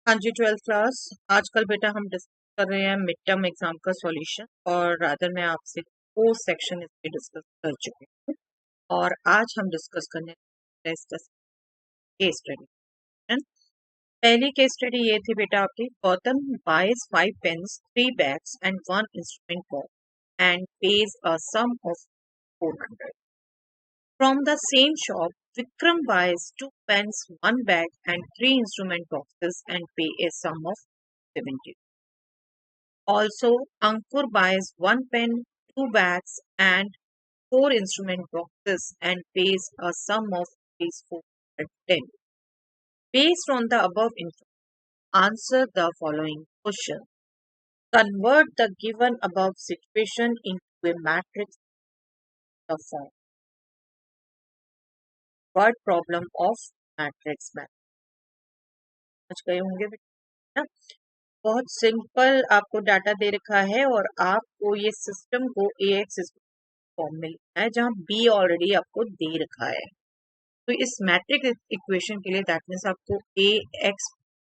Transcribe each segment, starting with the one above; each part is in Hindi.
हाँ जी, 12th क्लास। आजकल बेटा हम डिस्कस कर रहे हैं मिड टर्म एग्जाम का सॉल्यूशन, और रादर मैं आपसे 4 सेक्शन इसके डिस्कस कर चुकी हूँ। और आज हम डिस्कस करने केस स्टडी। पहली केस स्टडी ये थी बेटा आपकी, Gautam buys 5 pens 3 bags and 1 instrument box and pays a sum of 400 from the same shop. Vikram buys 2 pens, 1 bag and 3 instrument boxes and pay a sum of 70. Also, Ankur buys 1 pen, 2 bags and 4 instrument boxes and pays a sum of rupees 410. Based on the above info, answer the following question. Convert the given above situation into a matrix of the form. Word problem of matrix map. समझ गए होंगे बेटा? बहुत सिंपल आपको डाटा दे रखा है और आपको ये सिस्टम को AX फॉर्म में लिखना है, जहां B ऑलरेडी आपको दे रखा है। तो इस मैट्रिक्स इक्वेशन के लिए दैट मीन्स आपको AX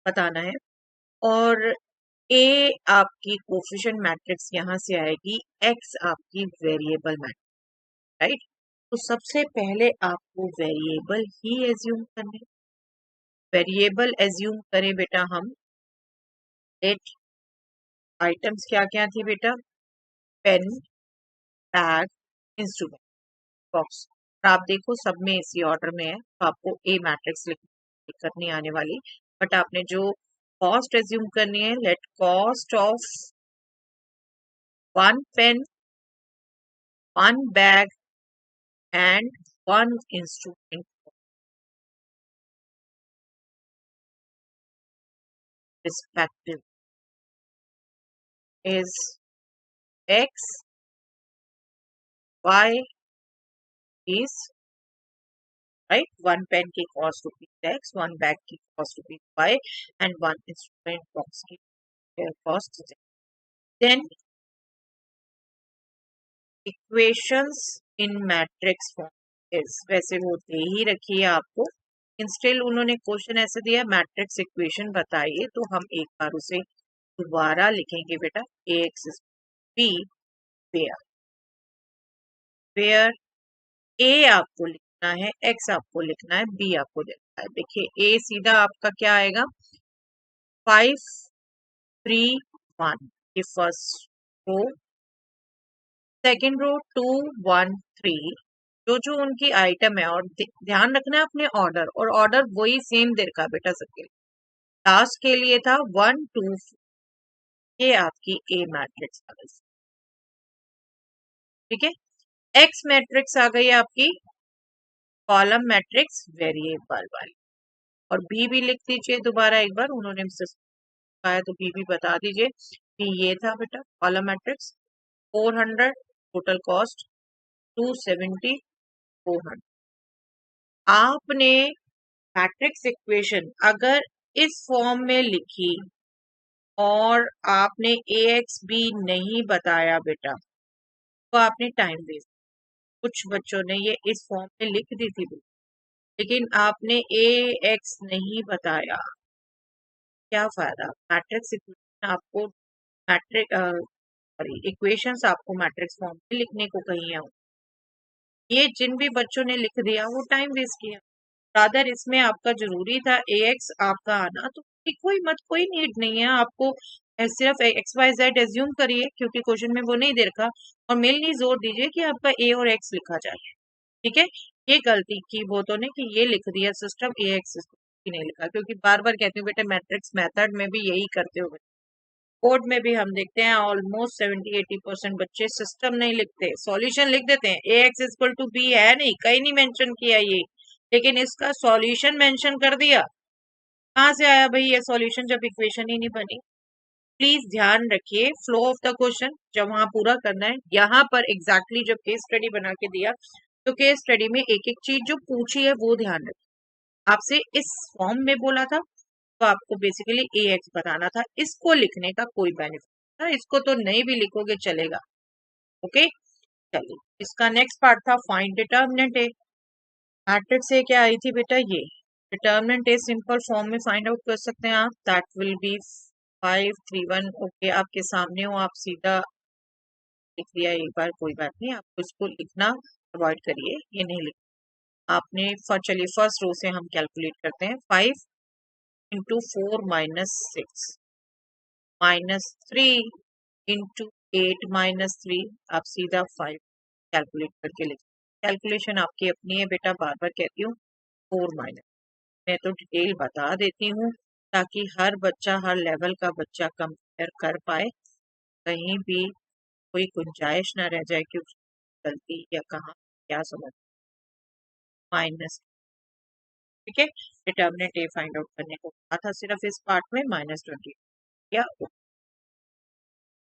बताना है, और A आपकी कोफिशिएंट मैट्रिक्स यहां से आएगी, X आपकी वेरिएबल मैट्रिक्स, राइट। तो सबसे पहले आपको वेरिएबल ही एज्यूम करने, वेरिएबल एज्यूम करें बेटा हम। लेट आइटम्स क्या क्या थी बेटा? Pen, bag, instrument box. आप देखो सब में इसी ऑर्डर में है, तो आपको ए मैट्रिक्स दिक्कत नहीं आने वाली। बट आपने जो कॉस्ट एज्यूम करनी है, let cost of 1 pen, 1 bag and 1 instrument respective is X, Y is, right? 1 pen की कॉस्ट ₹X, 1 बैग की cost ₹Y and 1 instrument box की cost Z. Then equations in matrix form is, वैसे वो दे ही रखी है आपको। इंस्टेल उन्होंने क्वेश्चन ऐसे दिया, मैट्रिक्स इक्वेशन बताइए, तो हम एक बार उसे दोबारा लिखेंगे बेटा। AX is B where A आपको लिखना है, X आपको लिखना है, B आपको लिखना है। देखिए A सीधा आपका क्या आएगा, 5 3 1 ये फर्स्ट रो, सेकेंड रो 2 1 3, जो जो उनकी आइटम है। और ध्यान रखना है अपने ऑर्डर, और ऑर्डर वही सेम दे रखा बेटा सबके लिए। लास्ट के लिए था 1 2 4, ये आपकी A मैट्रिक्स आ गई, ठीक है। X मैट्रिक्स आ गई आपकी कॉलम मैट्रिक्स वेरिएबल वाली, और B भी लिख दीजिए दोबारा एक बार, उन्होंने बताया तो B भी बता दीजिए कि ये था बेटा कॉलम मैट्रिक्स। 400 total cost, 270 400। आपने मैट्रिक्स इक्वेशन अगर इस फॉर्म में लिखी और आपने AX भी नहीं बताया बेटा, तो आपने टाइम वेस्ट। कुछ बच्चों ने ये इस फॉर्म में लिख दी थी, लेकिन आपने AX नहीं बताया, क्या फायदा? मैट्रिक्स इक्वेशन आपको मैट्रिक सॉरी इक्वेशंस आपको मैट्रिक्स फॉर्म में लिखने को कही है। ये जिन भी बच्चों ने लिख दिया वो टाइम वेस्ट किया। रादर इसमें आपका जरूरी था AX आपका आना, तो कोई मत, कोई नीड नहीं है आपको। सिर्फ XYZ एज्यूम करिए, क्योंकि क्वेश्चन में वो नहीं दे रखा, और मेल नहीं जोर दीजिए कि आपका A और X लिखा जाए, ठीक है। ये गलती की बहुतों ने कि ये लिख दिया सिस्टम AX नहीं लिखा, क्योंकि बार बार कहती हूँ बेटा मैट्रिक्स मेथड में भी यही करते हो। कोड में भी हम देखते हैं ऑलमोस्ट 70-80% बच्चे सिस्टम नहीं लिखते, सॉल्यूशन लिख देते हैं। AX इक्वल टू B है नहीं, कहीं नहीं मेंशन किया ये, लेकिन इसका सॉल्यूशन मेंशन कर दिया। कहाँ से आया भाई ये सॉल्यूशन जब इक्वेशन ही नहीं बनी? प्लीज ध्यान रखिए फ्लो ऑफ द क्वेश्चन जब वहां पूरा करना है। यहाँ पर एग्जैक्टली जब केस स्टडी बना के दिया, तो केस स्टडी में एक एक चीज जो पूछी है वो ध्यान रखिए। आपसे इस फॉर्म में बोला था, तो आपको बेसिकली AX बताना था, इसको लिखने का कोई बेनिफिट था, इसको तो नहीं भी लिखोगे चलेगा, ओके। चलिए इसका नेक्स्ट पार्ट था फाइंड डिटर्मिनेंट A। मैट्रिक्स से क्या आई थी बेटा, ये डिटर्मिनेंट ए सिंपल फॉर्म में फाइंड आउट कर सकते हैं आप, दैट विल बी 531। ओके, आपके सामने हो, आप सीधा लिख लिया एक बार, कोई बात नहीं, आपको इसको लिखना अवॉइड करिए, ये नहीं लिख आपने। चलिए फर्स्ट रो से हम कैलकुलेट करते हैं। 5 into 4 minus 6 minus 3 into 8 minus 3, आप सीधा 5 कैलकुलेट करके लिख। कैलकुलेशन आपकी अपनी है बेटा, बार बार कहती हूँ। 4 माइनस, मैं तो डिटेल बता देती हूँ ताकि हर बच्चा, हर लेवल का बच्चा कंपेयर कर पाए, कहीं भी कोई गुंजाइश ना रह जाए कि उसकी गलती या कहाँ क्या समझ। माइनस, ठीक है, डिटर्मिनेंट ए फाइंड आउट करने को कहा था सिर्फ इस पार्ट में, -20 या।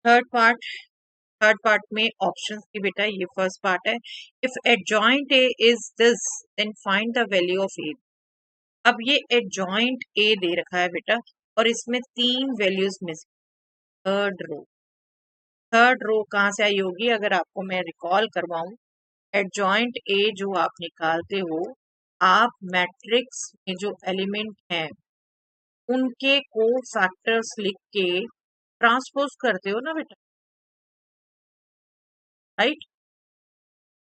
थर्ड पार्ट में ऑप्शंस की बेटा, ये फर्स्ट पार्ट है। If adjoint A is this then find the value of A. अब ये एडजॉइंट ए दे रखा है बेटा, और इसमें 3 वैल्यूज मिसिंग। थर्ड रो कहाँ से आई होगी, अगर आपको मैं रिकॉल करवाऊं, एडजॉइंट ए जो आप निकालते हो, आप मैट्रिक्स में जो एलिमेंट हैं उनके को फैक्टर्स लिख के ट्रांसपोज करते हो ना बेटा, राइट।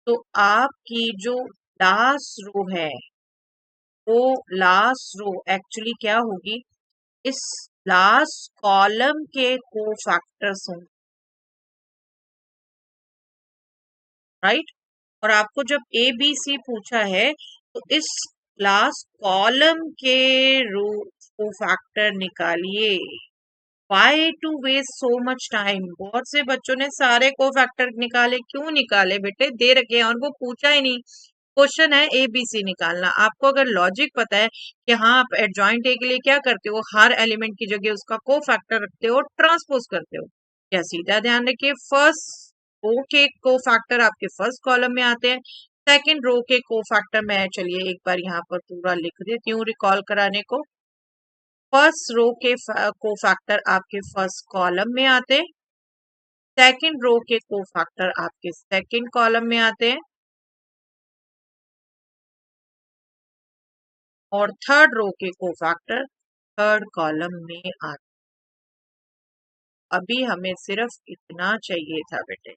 तो आपकी जो लास्ट रो है, वो लास्ट रो एक्चुअली क्या होगी, इस लास्ट कॉलम के को फैक्टर्स होंगे, राइट। और आपको जब ए बी सी पूछा है तो इस लास्ट कॉलम के रो को फैक्टर निकालिए। Why to waste so much time, बहुत से बच्चों ने सारे को फैक्टर निकाले, क्यों निकाले बेटे, दे रखे हैं और वो पूछा ही नहीं। क्वेश्चन है ए बी सी निकालना, आपको अगर लॉजिक पता है कि हाँ आप एडजॉइंट ए के लिए क्या करते हो, हर एलिमेंट की जगह उसका को फैक्टर रखते हो, ट्रांसपोज करते हो, या सीधा ध्यान रखिए फर्स्ट रो के को फैक्टर आपके फर्स्ट कॉलम में आते हैं, सेकंड रो के को फैक्टर, मैं चलिए एक बार यहाँ पर पूरा लिख देती हूँ रिकॉल कराने को। फर्स्ट रो के को फैक्टर आपके फर्स्ट कॉलम में आते हैं, सेकंड रो के को फैक्टर आपके सेकंड कॉलम में आते हैं, और थर्ड रो के को फैक्टर थर्ड कॉलम में आते। अभी हमें सिर्फ इतना चाहिए था बेटे,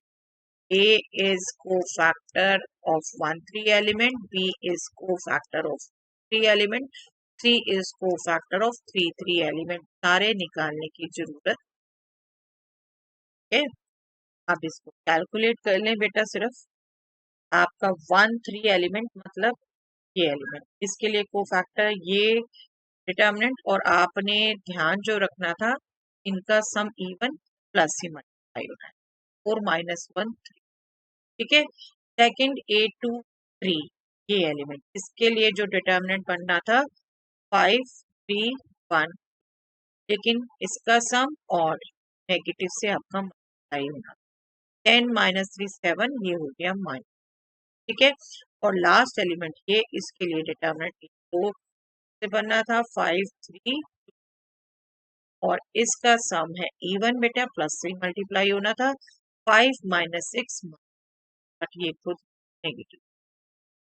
A is cofactor of 1 3 element, B is cofactor of 3 element, C is cofactor of 3 3 element, सारे निकालने की जरूरत है। आप इसको कैलकुलेट कर लें बेटा, सिर्फ आपका 1 3 एलिमेंट मतलब ये एलिमेंट, इसके लिए कोफैक्टर ये डिटर्मिनेंट, और आपने ध्यान जो रखना था, इनका सम इवन प्लस ही मल्टीप्लाई होना है, 4 -1 3, ठीक है। सेकंड A2 3, ये एलिमेंट, इसके लिए जो डिटर्मिनेंट बनना था 5 3 1, लेकिन इसका सम और नेगेटिव से आपका मल्टीप्लाई होना, 10 -3 7, ये हो गया माइनस, ठीक है। और लास्ट एलिमेंट ये, इसके लिए डिटर्मिनेंट 4 से बनना था 5 3, और इसका सम है इवन बेटा, प्लस से मल्टीप्लाई होना था, 5 -6, बट ये खुद नेगेटिव।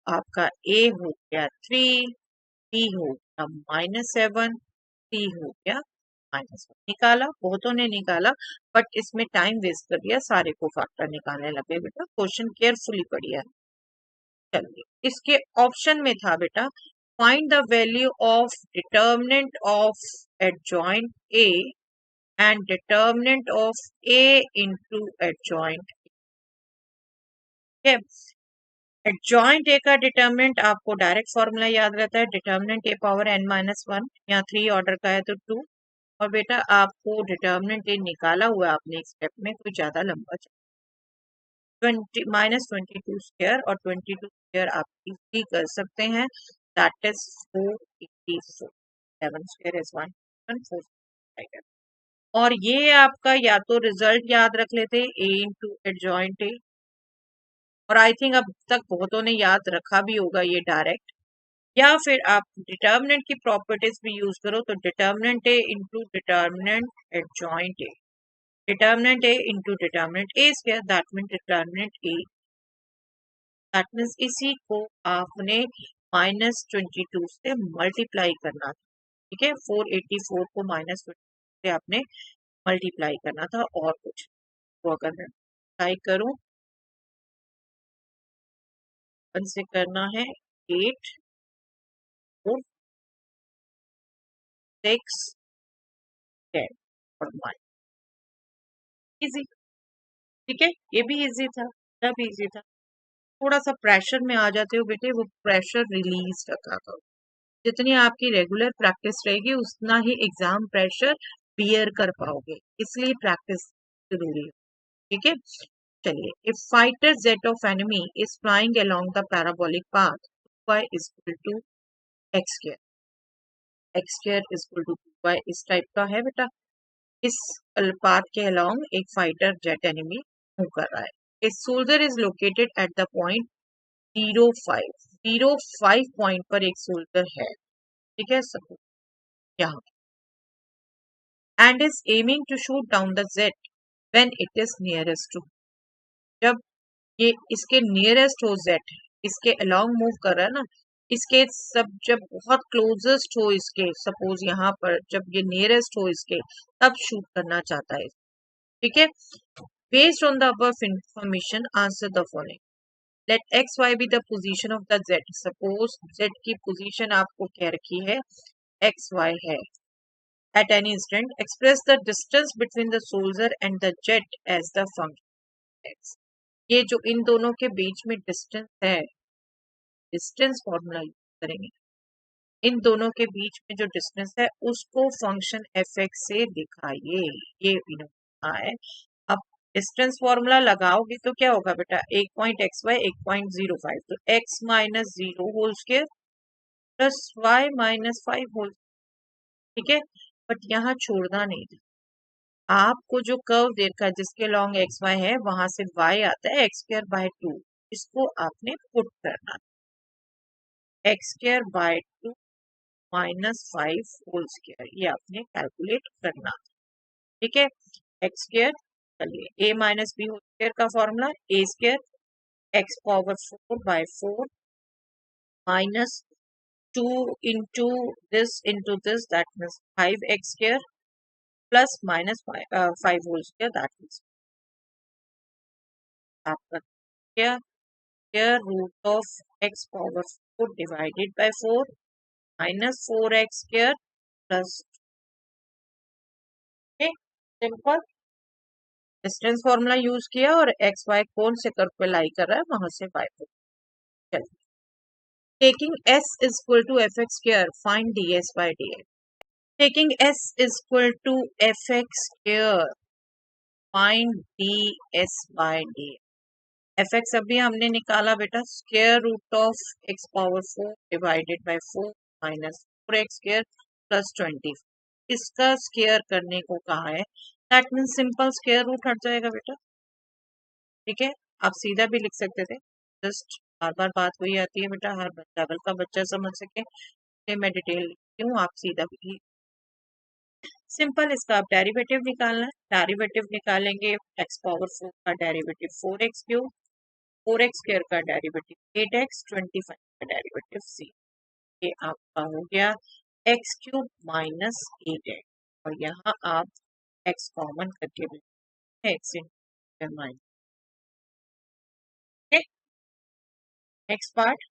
आपका A हो गया 3, B हो गया -7, C हो गया -1। निकाला, बहुतों ने निकाला, बट इसमें टाइम वेस्ट कर दिया, सारे को फैक्टर निकालने लगे बेटा, क्वेश्चन केयरफुली पढ़िए। चलिए, इसके ऑप्शन में था बेटा, find the value of determinant of adjoint A and determinant of A into adjoint, ठीक है। एडजॉइंट ए का डिटर्मिनेंट आपको डायरेक्ट फॉर्मूला याद रहता है, डिटर्मिनेंट ए पावर n-1, यहाँ 3 ऑर्डर का है तो 2, और बेटा आपको डिटर्मिनेंट ए निकाला हुआ है आपने एक स्टेप में, कोई ज्यादा लंबा चाहिए, -22 स्क्वायर, और 22 स्क्वायर आप इजीली कर सकते हैं, दैट इज 484, 7 स्क्वायर इज 114, और ये आपका या तो रिजल्ट याद रख लेते A इंटू एडजॉइंट ए, और आई थिंक अब तक बहुतों ने याद रखा भी होगा ये डायरेक्ट, या फिर आप डिटर्मिनेंट की प्रॉपर्टीज भी यूज करो, तो determinant A into determinant adjoint A, determinant A into determinant A square, that mean determinant A, that means इसी को आपने -22 से मल्टीप्लाई करना था। ठीक है, 484 को -22 से आपने मल्टीप्लाई करना था और कुछ। तो अगर मैं मल्टीप्लाई करूं, 1 से करना है 8, 4, 6, 10 और 1। इजी। ठीक है, ये भी इजी था, सब इजी था। थोड़ा सा प्रेशर में आ जाते हो बेटे, वो प्रेशर रिलीज रखा करो। जितनी आपकी रेगुलर प्रैक्टिस रहेगी उतना ही एग्जाम प्रेशर बियर कर पाओगे, इसलिए प्रैक्टिस जरूरी है। ठीक है, चलिए, if fighter jet of enemy is flying along the parabolic path, y is equal to x square, x square is equal to 2y, इस टाइप का है बेटा। इस पाथ के अलोंग एक फाइटर जेट एनिमी मूव कर रहा है। A soldier is located at the point 05 point पर एक सोल्जर है। ठीक है, सपोज यहाँ, and is aiming to shoot down the jet when it is nearest to. जब ये इसके नियरेस्ट हो जेट, इसके अलोंग मूव कर रहा है ना, इसके सब जब बहुत क्लोजेस्ट हो इसके, सपोज यहाँ पर जब ये नियरेस्ट हो इसके, तब शूट करना चाहता है। ठीक है, based on the above information answer the following. Let x y be the position of the jet. Suppose jet की पोजीशन आपको कह रखी है एक्स वाई है। At any instant express the distance between the soldier and the jet as the function x. ये जो इन दोनों के बीच में डिस्टेंस है, डिस्टेंस फॉर्मूला यूज करेंगे। इन दोनों के बीच में जो डिस्टेंस है उसको फंक्शन एफ एक्स से दिखाइए, ये इन्होंने है। अब डिस्टेंस फॉर्मूला लगाओगे तो क्या होगा बेटा, 1.xy 1.05, तो x minus 0 whole square plus y minus 5 whole. ठीक है, बट यहाँ छोड़ना नहीं था, आपको जो कर्व दे रखा है जिसके लॉन्ग एक्स वाई है वहां से y आता है x² by 2, इसको आपने पुट करना, x² by 2 -5 होल स्क्वायर, ये आपने कैलकुलेट करना। ठीक है, एक्स स्क्वायर, चलिए a minus b whole square का formula a square x power 4/4 minus 2 into this that means 5x square plus minus 5 whole square, that means आपका क्या, square root of x power 4 divided by 4 minus 4x square plus, simple distance formula use किया और एक्स वाई कौन से कर्व पे लाई कर रहा है वहां से y को। चलिए, taking s is equal to fx square, find ds by dx. Taking s is equal to fx square, find ds by dx. fx अभी हमने निकाला बेटा, square root of x power 4 divided by 4 minus 4x square plus 20, इसका स्क्वायर करने को कहा है, that means simple square root हट जाएगा बेटा। ठीक है, आप सीधा भी लिख सकते थे, जस्ट बार बार बात वही आती है बेटा, हर लेवल का बच्चा समझ सके, मैं डिटेल लिखती हूँ, आप सीधा भी सिंपल। इसका आप डेरिवेटिव निकालना है, डेरिवेटिव निकालेंगे, x पावर 4 का derivative 4x cube, 4x square का डेरिवेटिव 8x, 25 का डेरिवेटिव c, ये आपका हो गया x क्यूब माइनस 8x, और यहाँ आप x कॉमन करके x माइनस। नेक्स्ट पार्ट,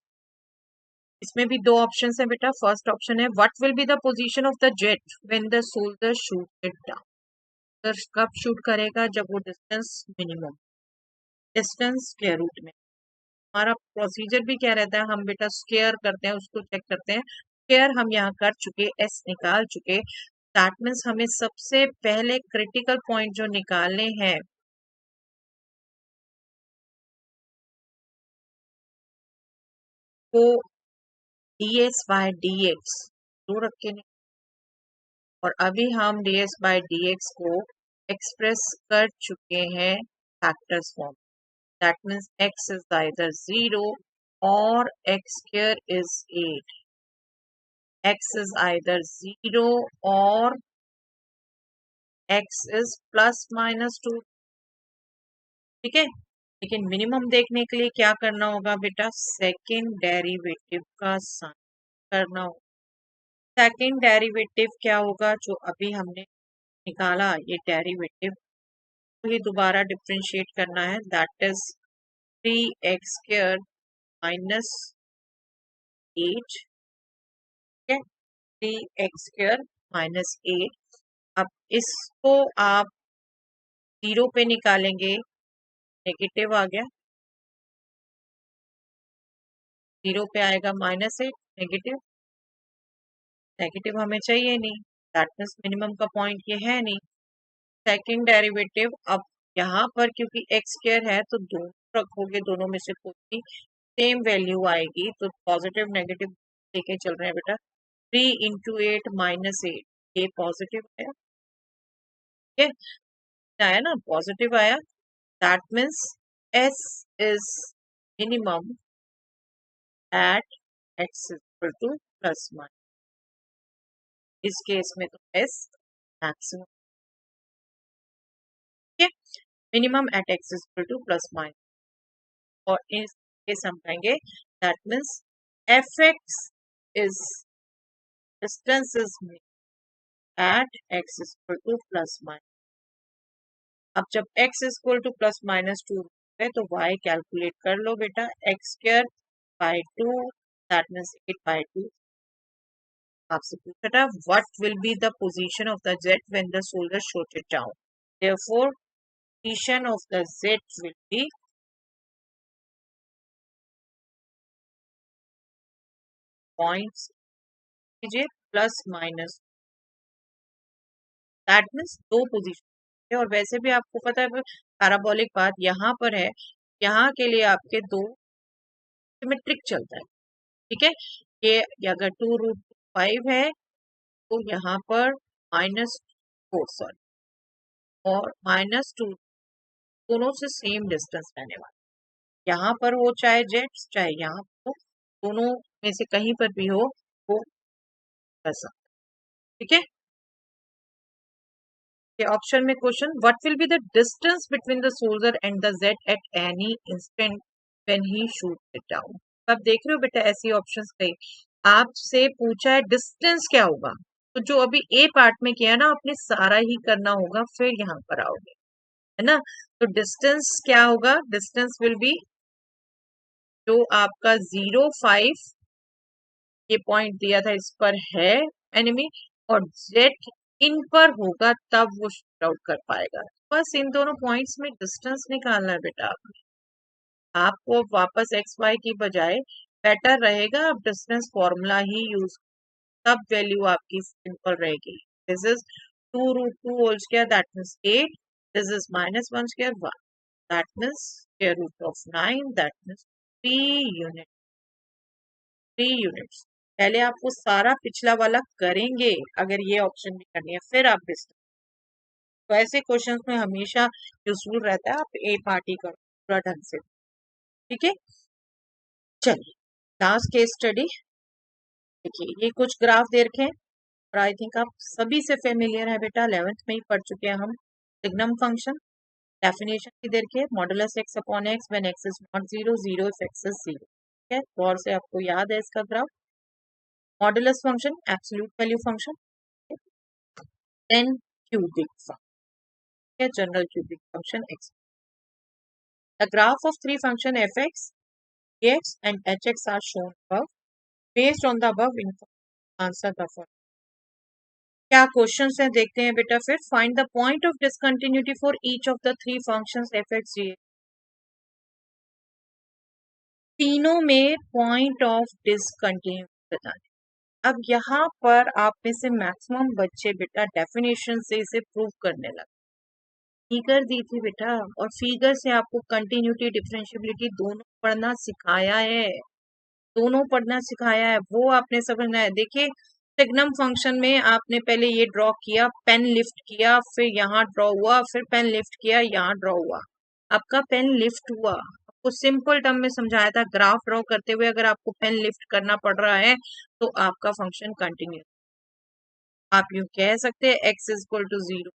इसमें भी दो ऑप्शन है बेटा। फर्स्ट ऑप्शन है what will be the position of the jet when the soldier shoot it down. कब शूट करेगा, जब वो distance minimum, distance square root में। हमारा प्रोसीजर भी क्या रहता है, हम बेटा स्क्वायर करते हैं, उसको चेक करते हैं। स्क्वायर हम यहाँ कर चुके, एस निकाल चुके, दैट मीन्स हमें सबसे पहले क्रिटिकल पॉइंट जो निकालने हैं वो ds बाय dx दो रखे नहीं, और अभी हम ds बाय dx को एक्सप्रेस कर चुके हैं factors form, that means x is either 0 और x square is 8, x is either 0 or x is plus minus 2। ठीक है, लेकिन मिनिमम देखने के लिए क्या करना होगा बेटा, सेकेंड डेरिवेटिव का साइन करना होगा। सेकेंड डेरिवेटिव क्या होगा, जो अभी हमने निकाला ये डेरिवेटिव, तो ये दोबारा डिफ्रेंशिएट करना है, दैट इज 3x² माइनस 8, ठीक है, 3x² माइनस 8। अब इसको आप 0 पे निकालेंगे, नेगेटिव आ गया, 0 पे आएगा -8, नेगेटिव, नेगेटिव हमें चाहिए नहीं, दैट मीन्स मिनिमम का पॉइंट ये है नहीं। सेकंड डेरिवेटिव, अब यहाँ पर क्योंकि x² है तो दोनों रखोगे, दोनों में से कोई सेम वैल्यू आएगी, तो पॉजिटिव नेगेटिव लेके चल रहे हैं बेटा। 3 इंटू 8 माइनस 8, ये पॉजिटिव है, ठीक है, आया ना, पॉजिटिव आया, that means s is minimum at x equal to plus minus, इस केस में तो s मैक्सिमम, ठीक है, minimum at x equal to plus minus, और इस केस हम कहेंगे that means fx is distance is at x equal to plus minus. अब जब x equal to plus minus 2 है तो y कैलकुलेट कर लो बेटा, x² बाय 2, दैट मीन्स 8/2। आपसे पूछा था what will be the position of the jet when the soldier shot it down, therefore position of the jet will be points कीजिए प्लस माइनस, दैट मीन्स दो पोजीशन, और वैसे भी आपको पता है पैराबोलिक बात यहाँ पर है, यहाँ के लिए आपके दो सिमेट्रिक चलता है, ठीक है, ये अगर 2√5 है तो यहाँ पर -4, सॉरी, और -2 दोनों से सेम डिस्टेंस रहने वाला, यहाँ पर हो चाहे जेट्स चाहे यहाँ हो, दोनों में से कहीं पर भी हो वो कर सकता, ठीक है। ऑप्शन में question, what will be the distance between the soldier and the jet eight any instant when he shoot it down. आप देख रहे हो बेटा ऐसी ऑप्शंस कई, आपसे पूछा है डिस्टेंस क्या होगा, तो जो अभी ए पार्ट में किया ना आपने सारा ही करना होगा, फिर यहाँ पर आओगे, है ना, तो डिस्टेंस क्या होगा, डिस्टेंस विल बी जो आपका 0.5 ये पॉइंट दिया था इस पर है एनिमी, और जेट इन पर होगा तब वो शूट आउट कर पाएगा, बस इन दोनों पॉइंट्स में डिस्टेंस निकालना है बेटा। आपको वापस एक्स वाई की बजाय बेटर रहेगा आप डिस्टेंस फॉर्मूला ही यूज, तब वैल्यू आपकी सिंपल रहेगी। This is 2√2 whole square that means 8, this is -1 square 1, that means square root of 9, that means 3 units. पहले आप वो सारा पिछला वाला करेंगे अगर ये ऑप्शन भी करनी है, फिर आप डिस्टेंस, तो ऐसे क्वेश्चंस में हमेशा यूजफुल रहता है आप ए पार्टी करो पूरा ढंग से, ठीक है। चलिए लास्ट केस स्टडी देखिए, ये कुछ ग्राफ दे रखे हैं और आई थिंक आप सभी से फेमिलियर है बेटा, 11th में ही पढ़ चुके हैं हम। सिग्नम फंक्शन डेफिनेशन की दे रखी है, modulus x upon x when x is not 0, 0 if x is 0, ठीक है, गौर से आपको याद है इसका graph. Modulus function absolute value function, then cubic function, general cubic function x। The graph of three function fx, gx and hx are shown above. Based on the above info, answer the following. क्या क्वेश्चंस हैं देखते हैं बेटा फिर। Find the point of discontinuity for each of the three functions fx, gx। तीनों में पॉइंट ऑफ डिसकंटिन्यूटी बताने। अब यहाँ पर आप में से मैक्सिमम बच्चे बेटा डेफिनेशन से इसे प्रूव करने लगे, फिगर दी थी बेटा, और फिगर से आपको कंटिन्यूटी डिफरेंशिएबिलिटी दोनों पढ़ना सिखाया है, दोनों पढ़ना सिखाया है, वो आपने समझना है। देखिए सिग्नम फंक्शन में आपने पहले ये ड्रॉ किया, पेन लिफ्ट किया, फिर यहाँ ड्रॉ हुआ, फिर पेन लिफ्ट किया, यहाँ ड्रॉ हुआ, आपका पेन लिफ्ट हुआ। आपको सिंपल टर्म में समझाया था, ग्राफ ड्रॉ करते हुए अगर आपको पेन लिफ्ट करना पड़ रहा है तो आपका फंक्शन कंटिन्यू, आप यूं कह सकते हैं x इज इक्वल टू 0,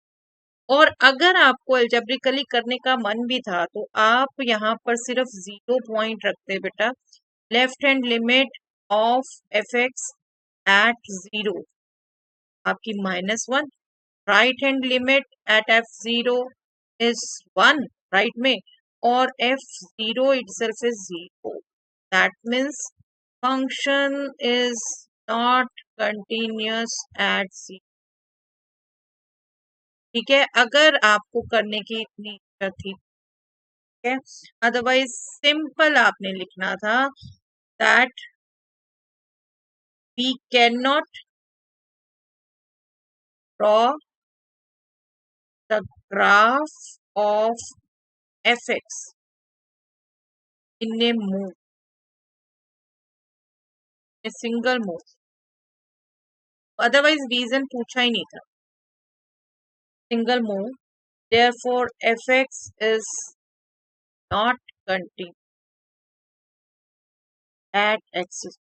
और अगर आपको एल्जेब्रिकली करने का मन भी था तो आप यहाँ पर सिर्फ 0 पॉइंट रखते बेटा, left hand limit of f x at 0 आपकी -1, right hand limit at f0 is 1 right में, और f0 itself is 0. That means function is not continuous at 0. ठीक है, अगर आपको करने की इतनी इच्छा थी, ठीक है, अदरवाइज सिंपल आपने लिखना था that we can not draw the graph of fx in a move, a single move, otherwise reason पूछा ही नहीं था, single move, therefore fx is not continuous at axis.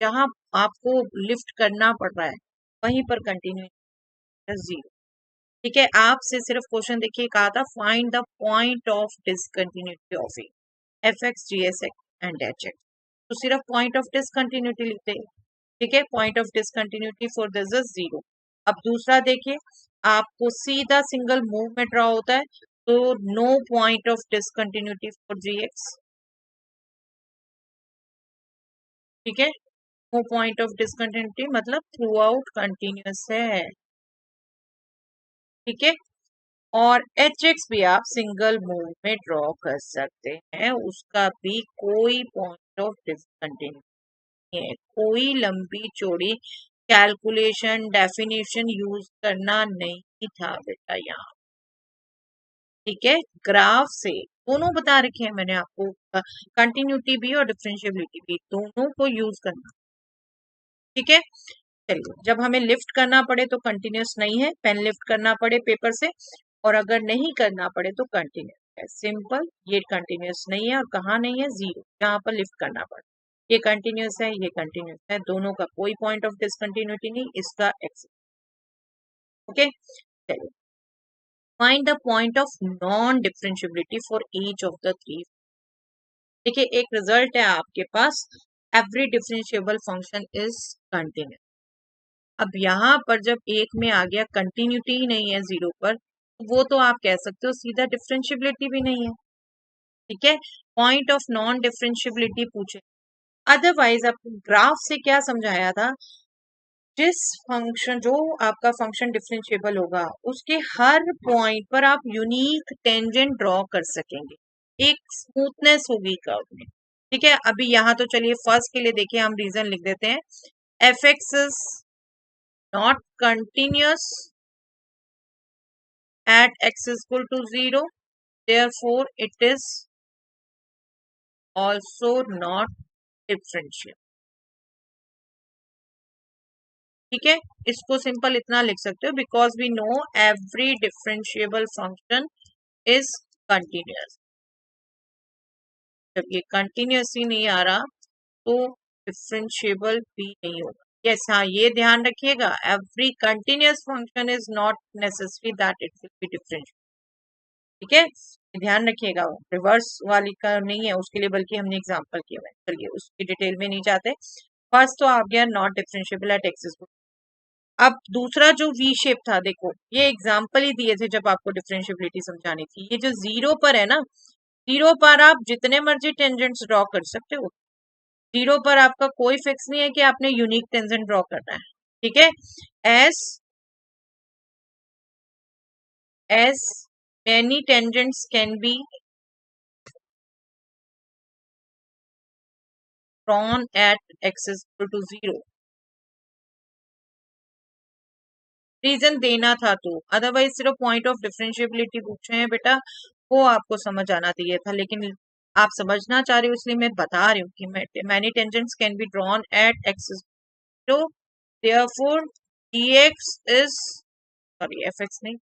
जहां आपको लिफ्ट करना पड़ रहा है वहीं पर कंटिन्यू 0. ठीक है, आपसे सिर्फ क्वेश्चन देखिए कहा था find the point of discontinuity of A F x G S x and H x, तो सिर्फ पॉइंट ऑफ डिसकंटिन्यूटी लिखते हैं. ठीक है, point of discontinuity for this is 0. अब दूसरा देखिए, आपको सीधा सिंगल मूव में ड्रॉ होता है तो no point of discontinuity for G X. ठीक है, नो पॉइंट ऑफ डिसकंटिन्यूटी मतलब थ्रू आउट कंटिन्यूस है. ठीक है, और एच एक्स भी आप सिंगल मूव में ड्रॉ कर सकते हैं, उसका भी कोई पॉइंट ऑफ डिसकंटिन्यूटी है, कोई लंबी चौड़ी कैलकुलेशन डेफिनेशन यूज करना नहीं था बेटा यहाँ. ठीक है, ग्राफ से दोनों बता रखे हैं मैंने आपको, कंटिन्यूटी भी और डिफरेंशिएबिलिटी भी, दोनों को यूज करना. ठीक है, चलिए, जब हमें लिफ्ट करना पड़े तो कंटिन्यूस नहीं है, पेन लिफ्ट करना पड़े पेपर से, और अगर नहीं करना पड़े तो कंटिन्यूस है. सिंपल, ये कंटिन्यूस नहीं है और कहाँ नहीं है, 0 जहां पर लिफ्ट करना पड़े. ये कंटिन्यूस है, ये कंटिन्यूस है, दोनों का कोई पॉइंट ऑफ डिसकंटिन्यूटी नहीं, इसका एक्स. ओके, चलिए, find the point of non differentiability for each of the three. देखिए, एक रिजल्ट है आपके पास, every differentiable function is continuous. अब यहाँ पर जब एक में आ गया कंटिन्यूटी ही नहीं है 0 पर, वो तो आप कह सकते हो सीधा डिफरेंशिएबिलिटी भी नहीं है. ठीक है, पॉइंट ऑफ नॉन डिफरेंशिएबिलिटी पूछे, अदरवाइज आपको ग्राफ से क्या समझाया था, जिस फंक्शन जो आपका फंक्शन डिफरेंशिएबल होगा उसके हर पॉइंट पर आप यूनिक टेंजेंट ड्रॉ कर सकेंगे, एक स्मूथनेस होगी कर्व में. ठीक है, अभी यहाँ तो चलिए फर्स्ट के लिए देखिए हम रीजन लिख देते हैं, F x is not continuous at x is equal to 0, therefore it is also not differentiable. ठीक है, इसको सिंपल इतना लिख सकते हो, because we know every differentiable function is continuous. जब ये कंटिन्यूस ही नहीं आ रहा तो डिफरेंशिएबल भी नहीं होगा. यस, हाँ, ये ध्यान रखिएगा, every continuous function is not necessary that it will be differentiable. ठीक है, ध्यान रखिएगा, रिवर्स वाली का नहीं है उसके लिए, बल्कि हमने एग्जांपल किया है. चलिए, उसकी डिटेल में नहीं जाते. फर्स्ट तो आ गया not differentiable eight x is. अब दूसरा जो वी शेप था, देखो ये एग्जांपल ही दिए थे जब आपको डिफरेंशिएबिलिटी समझानी थी. ये जो 0 पर है ना, 0 पर आप जितने मर्जी टेंजेंट्स ड्रॉ कर सकते हो. 0 पर आपका कोई फिक्स नहीं है कि आपने यूनिक टेंजेंट ड्रॉ करना है. ठीक है, S many tangents can be drawn at x is equal to 0. Reason देना था तो, अदरवाइज सिर्फ पॉइंट ऑफ डिफरेंशिएबिलिटी पूछे हैं बेटा, वो आपको समझ आना चाहिए था, लेकिन आप समझना चाह रहे हो इसलिए मैं बता रही हूँ कि many tangents can be drawn at x is 0, therefore dx is, sorry fx नहीं,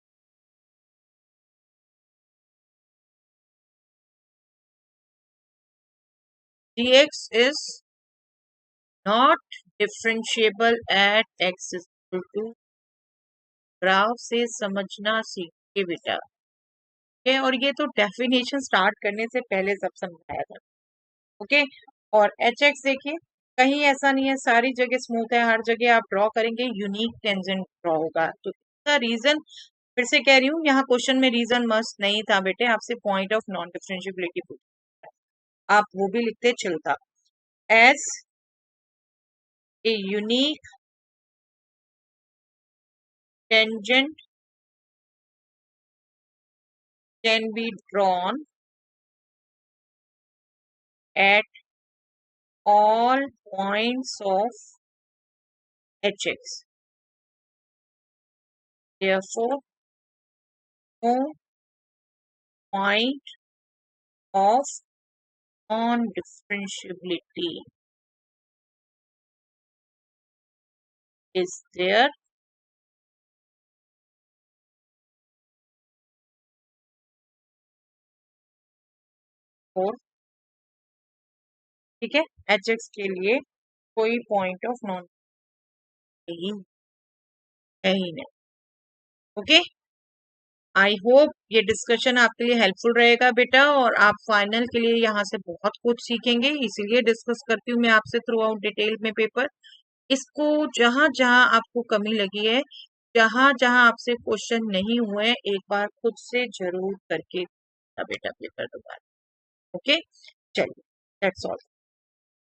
dx is not differentiable at x is equal to. Graph से समझना सीख. ये बेटा ओके, और ये तो डेफिनेशन स्टार्ट करने से पहले सब समझाया था। ओके, और एच एक्स देखिए, कहीं ऐसा नहीं है, सारी जगह स्मूथ है, हर जगह आप ड्रॉ करेंगे यूनिक टेंजेंट ड्रॉ होगा। तो इसका रीजन फिर से कह रही हूँ, यहाँ क्वेश्चन में रीजन मस्ट नहीं था बेटे, आपसे पॉइंट ऑफ नॉन डिफरेंशिएबिलिटी पूछ, आप वो भी लिखते चलता। As a unique tangent can be drawn at all points of hx. Therefore, no point of non-differentiability is there for, ठीक है, एच एक्स के लिए कोई पॉइंट ऑफ नॉन है ही नहीं। ओके, आई होप ये डिस्कशन आपके लिए हेल्पफुल रहेगा बेटा, और आप फाइनल के लिए यहाँ से बहुत कुछ सीखेंगे, इसीलिए डिस्कस करती हूँ मैं आपसे थ्रू आउट डिटेल में पेपर। इसको जहां जहां आपको कमी लगी है, जहां जहां आपसे क्वेश्चन नहीं हुए, एक बार खुद से जरूर करके बेटा पेपर दोबारा। ओके, चलिए, दैट्स ऑल।